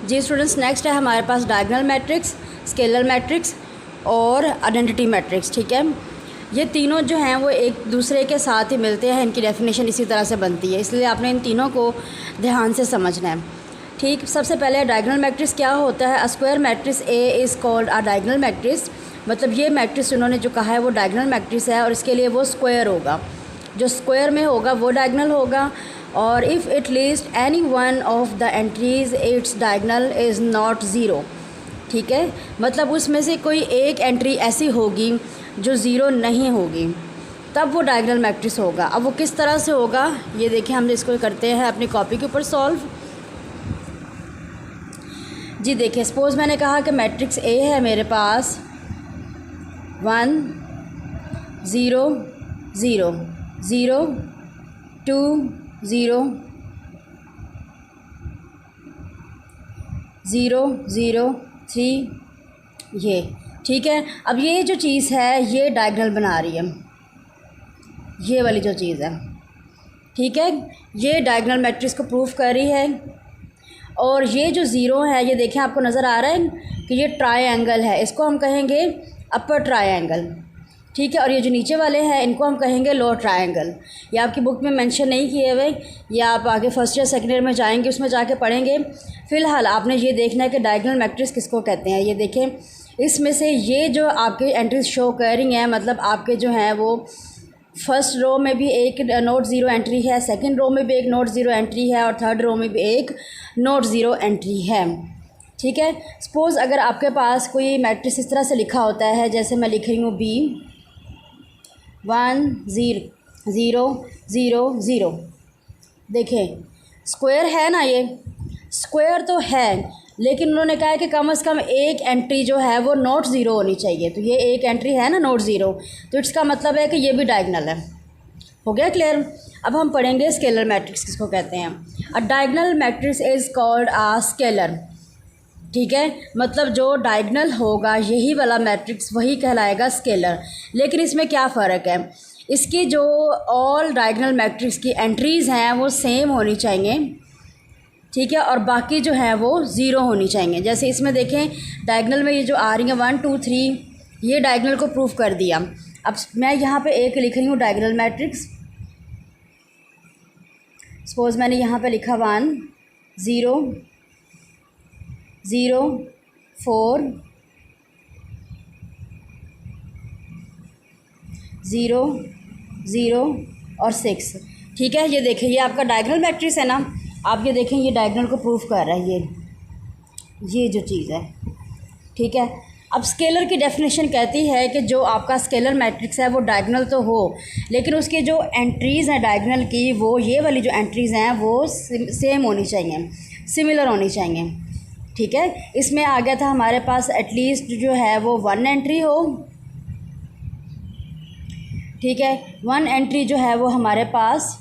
जी students, next है हमारे पास diagonal matrix, scalar matrix और आइडेंटिटी मैट्रिक्स। ठीक है, ये तीनों जो हैं वो एक दूसरे के साथ ही मिलते हैं, इनकी डेफिनेशन इसी तरह से बनती है, इसलिए आपने इन तीनों को ध्यान से समझना है। ठीक, सबसे पहले डायगोनल मैट्रिक्स क्या होता है। A square matrix A is called a diagonal matrix, मतलब ये मैट्रिक्स उन्होंने जो कहा है वो डायगोनल मैट्रिक्स है और इसके लिए वो स्क्वायर होगा, जो स्क्वायर में होगा वो डायगोनल होगा। और if it least any one of the entries its diagonal is not zero. ठीक है, मतलब उसमें से कोई एक एंट्री ऐसी होगी जो ज़ीरो नहीं होगी, तब वो डायगोनल मैट्रिक्स होगा। अब वो किस तरह से होगा ये देखिए, हम इसको करते हैं अपनी कॉपी के ऊपर सॉल्व। जी देखिए, सपोज़ मैंने कहा कि मैट्रिक्स ए है मेरे पास 1 0 0 0 2 0 0 0 3 ये। ठीक है, अब ये जो चीज़ है ये डायगोनल बना रही है, ये वाली जो चीज़ है। ठीक है, ये डायगोनल मैट्रिक्स को प्रूफ कर रही है। और ये जो ज़ीरो है, ये देखें आपको नज़र आ रहा है कि ये ट्रायंगल है, इसको हम कहेंगे अपर ट्रायंगल। ठीक है, और ये जो नीचे वाले हैं इनको हम कहेंगे लोअर ट्रायंगल। ये आपकी बुक में मेंशन नहीं किए हुए, या आप आगे फर्स्ट ईयर सेकेंड ईयर में जाएंगे उसमें जाके पढ़ेंगे। फ़िलहाल आपने ये देखना है कि डायगोनल मैट्रिक्स किसको कहते हैं। ये देखें, इसमें से ये जो आपके एंट्रीज शो कर रही हैं, मतलब आपके जो हैं वो फर्स्ट रो में भी एक नोट ज़ीरो एंट्री है, सेकंड रो में भी एक नोट ज़ीरो एंट्री है और थर्ड रो में भी एक नोट ज़ीरो एंट्री है। ठीक है, सपोज़ अगर आपके पास कोई मैट्रिक्स इस तरह से लिखा होता है, जैसे मैं लिख रही हूँ B 1 0 0 0 0। देखें, स्क्वायर है ना, ये स्क्वायर तो है, लेकिन उन्होंने कहा है कि कम से कम एक एंट्री जो है वो नोट ज़ीरो होनी चाहिए। तो ये एक एंट्री है ना नोट ज़ीरो, तो इसका मतलब है कि ये भी डायगोनल है। हो गया क्लियर। अब हम पढ़ेंगे स्केलर मैट्रिक्स किसको कहते हैं। अ diagonal matrix is called a scalar. ठीक है, मतलब जो डायगोनल होगा यही वाला मैट्रिक्स वही कहलाएगा स्केलर। लेकिन इसमें क्या फ़र्क है, इसकी जो ऑल डायगोनल मैट्रिक्स की एंट्रीज़ हैं वो सेम होनी चाहिए। ठीक है, और बाकी जो है वो ज़ीरो होनी चाहिए। जैसे इसमें देखें, डायगोनल में ये जो आ रही है 1 2 3, ये डायगोनल को प्रूफ कर दिया। अब मैं यहाँ पे एक लिख रही हूँ डायगोनल मैट्रिक्स। सपोज़ मैंने यहाँ पे लिखा 1 0 0 4 0 0 और 6। ठीक है, ये देखें, ये आपका डायगोनल मैट्रिक्स है ना। आप ये देखें, ये डायगोनल को प्रूफ कर रहा है, ये जो चीज़ है। ठीक है, अब स्केलर की डेफिनेशन कहती है कि जो आपका स्केलर मैट्रिक्स है वो डायगोनल तो हो, लेकिन उसकी जो एंट्रीज़ हैं डायगोनल की, वो ये वाली जो एंट्रीज़ हैं वो सेम होनी चाहिए, सिमिलर होनी चाहिए। ठीक है, इसमें आ गया था हमारे पास एटलीस्ट जो है वो 1 एंट्री हो। ठीक है, 1 एंट्री जो है वो हमारे पास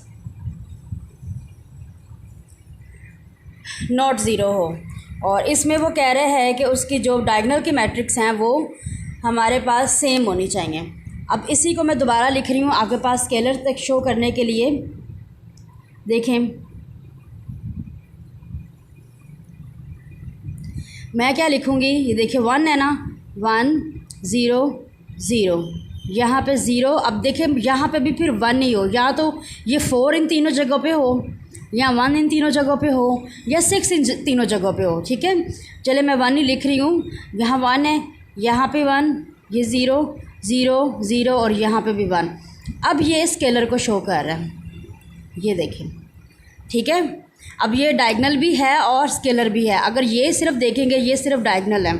नॉट ज़ीरो हो। और इसमें वो कह रहे हैं कि उसकी जो डायगोनल की मैट्रिक्स हैं वो हमारे पास सेम होनी चाहिए। अब इसी को मैं दोबारा लिख रही हूँ आपके पास स्केलर तक शो करने के लिए। देखें, मैं क्या लिखूँगी, ये देखिए 1 है ना, 1 0 0, यहाँ पे 0। अब देखें, यहाँ पे भी फिर 1 ही हो, या तो ये 4 इन तीनों जगहों पे हो, या 1 इन तीनों जगहों पे हो, या 6 इन तीनों जगहों पे हो। ठीक है, चले मैं 1 ही लिख रही हूँ। यहाँ 1 है, यहाँ पे 1, ये 0 0 0 और यहाँ पे भी 1। अब ये स्केलर को शो कर रहा है, ये देखें। ठीक है, अब ये डायगोनल भी है और स्केलर भी है। अगर ये सिर्फ देखेंगे, ये सिर्फ डायगोनल है।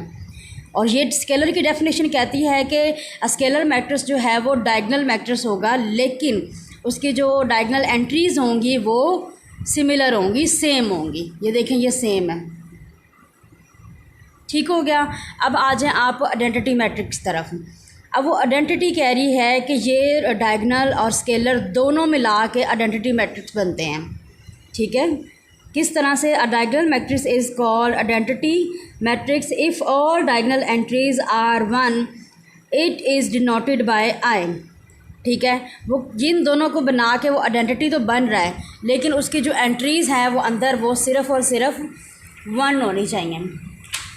और ये स्केलर की डेफिनेशन कहती है कि स्केलर मैट्रिक्स जो है वो डायगोनल मैट्रिक्स होगा, लेकिन उसकी जो डायगोनल एंट्रीज़ होंगी वो सिमिलर होंगी, सेम होंगी। ये देखें, ये सेम है। ठीक हो गया। अब आ जाएं आप आइडेंटिटी मैट्रिक्स तरफ। अब वो आइडेंटिटी कह रही है कि ये डायगोनल और स्केलर दोनों मिला के आइडेंटिटी मैट्रिक्स बनते हैं। ठीक है, किस तरह से। A diagonal matrix is called identity matrix if all diagonal entries are 1, it is denoted by I. ठीक है, वो जिन दोनों को बना के वो आइडेंटिटी तो बन रहा है, लेकिन उसकी जो एंट्रीज़ हैं वो अंदर वो सिर्फ़ और सिर्फ 1 होनी चाहिए।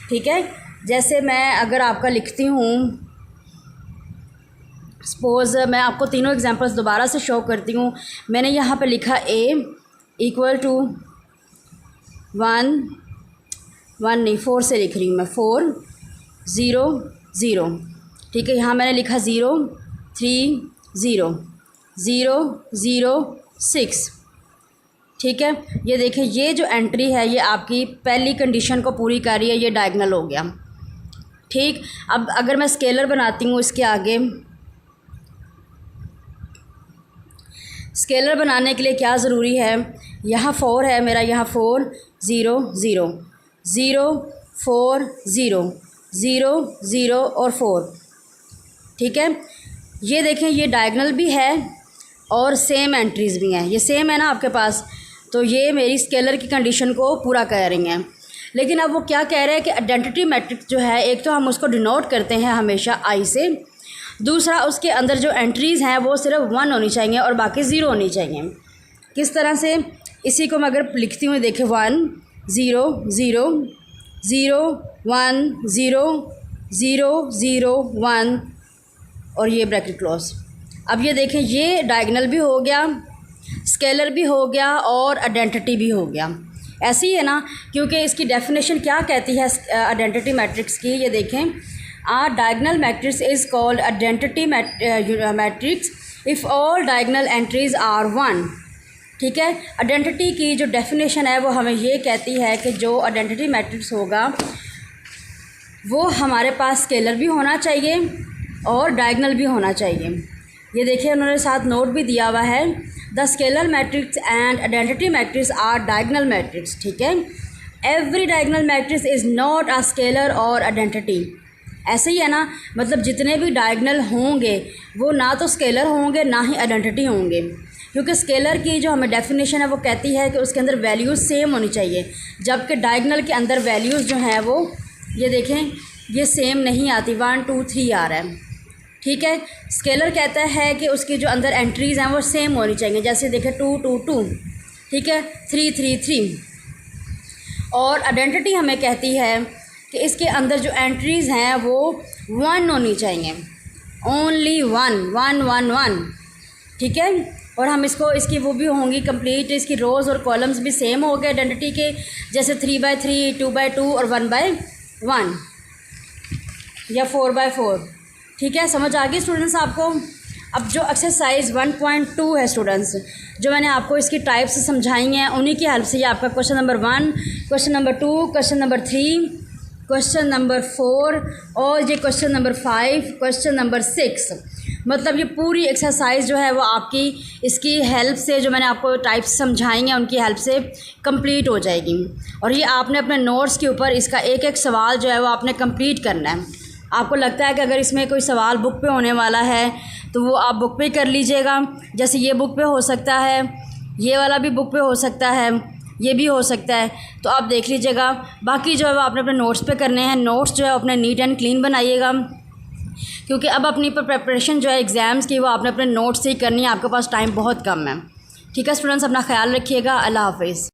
ठीक है, जैसे मैं अगर आपका लिखती हूँ, सपोज़ मैं आपको तीनों एग्जांपल्स दोबारा से शो करती हूँ। मैंने यहाँ पे लिखा a इक्वल टू 1 1 नहीं 4 से लिख रही हूँ मैं, 4 0 0। ठीक है, यहाँ मैंने लिखा 0 3 0 0 0 6। ठीक है, ये देखिए ये जो एंट्री है ये आपकी पहली कंडीशन को पूरी कर रही है, ये डायगोनल हो गया। ठीक, अब अगर मैं स्केलर बनाती हूँ इसके आगे, स्केलर बनाने के लिए क्या ज़रूरी है, यहाँ 4 है मेरा, यहाँ 4 0 0 0 4 0 0 0 और 4। ठीक है, ये देखें ये डायगोनल भी है और सेम एंट्रीज़ भी हैं, ये सेम है ना आपके पास, तो ये मेरी स्केलर की कंडीशन को पूरा कर रही हैं। लेकिन अब वो क्या कह रहे हैं कि आइडेंटिटी मैट्रिक्स जो है, एक तो हम उसको डिनोट करते हैं हमेशा आई से, दूसरा उसके अंदर जो एंट्रीज़ हैं वो सिर्फ 1 होनी चाहिए और बाकी 0 होनी चाहिए। किस तरह से, इसी को मैं अगर लिखती हूँ, देखें 1 0 0 0 1 0 0 0 1 और ये ब्रैकेट क्लोज। अब ये देखें ये डायगोनल भी हो गया, स्केलर भी हो गया और आइडेंटिटी भी हो गया। ऐसे ही है ना, क्योंकि इसकी डेफिनेशन क्या कहती है आइडेंटिटी मैट्रिक्स की, ये देखें, a diagonal matrix is called identity matrix if all diagonal entries are 1। ठीक है, आइडेंटिटी की जो डेफिनेशन है वो हमें ये कहती है कि जो आइडेंटिटी मैट्रिक्स होगा वो हमारे पास स्केलर भी होना चाहिए और डायगोनल भी होना चाहिए। ये देखिए उन्होंने साथ नोट भी दिया हुआ है, the scalar matrix and identity matrix are diagonal matrix. ठीक है, every diagonal matrix is not a scalar और आइडेंटिटी। ऐसे ही है ना, मतलब जितने भी डायगोनल होंगे वो ना तो स्केलर होंगे ना ही आइडेंटिटी होंगे, क्योंकि स्केलर की जो हमें डेफिनेशन है वो कहती है कि उसके अंदर वैल्यूज़ सेम होनी चाहिए, जबकि डायगोनल के अंदर वैल्यूज़ जो हैं वो ये देखें ये सेम नहीं आती, 1 2 3 आ रहा है। ठीक है, स्केलर कहता है कि उसकी जो अंदर एंट्रीज़ हैं वो सेम होनी चाहिए, जैसे देखें 2 2 2। ठीक है, 3 3 3। और आइडेंटिटी हमें कहती है कि इसके अंदर जो एंट्रीज़ हैं वो 1 होनी चाहिए, ओनली 1 1 1 1। ठीक है, और हम इसको इसकी वो भी होंगी कंप्लीट, इसकी रोज़ और कॉलम्स भी सेम हो गए आइडेंटिटी के, जैसे 3/3 2/2 और 1/1 या 4/4। ठीक है, समझ आ गई स्टूडेंट्स आपको। अब जो एक्सरसाइज 1.2 है स्टूडेंट्स, जो मैंने आपको इसकी टाइप्स समझाई हैं उन्हीं की हेल्प से ये आपका question number 1, question number 2, question number 3, question number 4 और ये क्वेश्चन नंबर 5, क्वेश्चन नंबर 6, मतलब ये पूरी एक्सरसाइज जो है वो आपकी इसकी हेल्प से, जो मैंने आपको टाइप्स समझाई हैं उनकी हेल्प से कंप्लीट हो जाएगी। और ये आपने अपने नोट्स के ऊपर इसका एक एक सवाल जो है वो आपने कंप्लीट करना है। आपको लगता है कि अगर इसमें कोई सवाल बुक पे होने वाला है तो वो आप बुक पे कर लीजिएगा, जैसे ये बुक पे हो सकता है, ये वाला भी बुक पे हो सकता है, ये भी हो सकता है, तो आप देख लीजिएगा। बाकी जो है वो आपने अपने नोट्स पे करने हैं, नोट्स जो है अपने नीट एंड क्लीन बनाइएगा, क्योंकि अब अपनी प्रिपरेशन जो है एग्ज़ाम्स की वो आपने अपने नोट्स से ही करनी है, आपके पास टाइम बहुत कम है। ठीक है स्टूडेंट्स, अपना ख्याल रखिएगा। अल्लाह हाफिज़।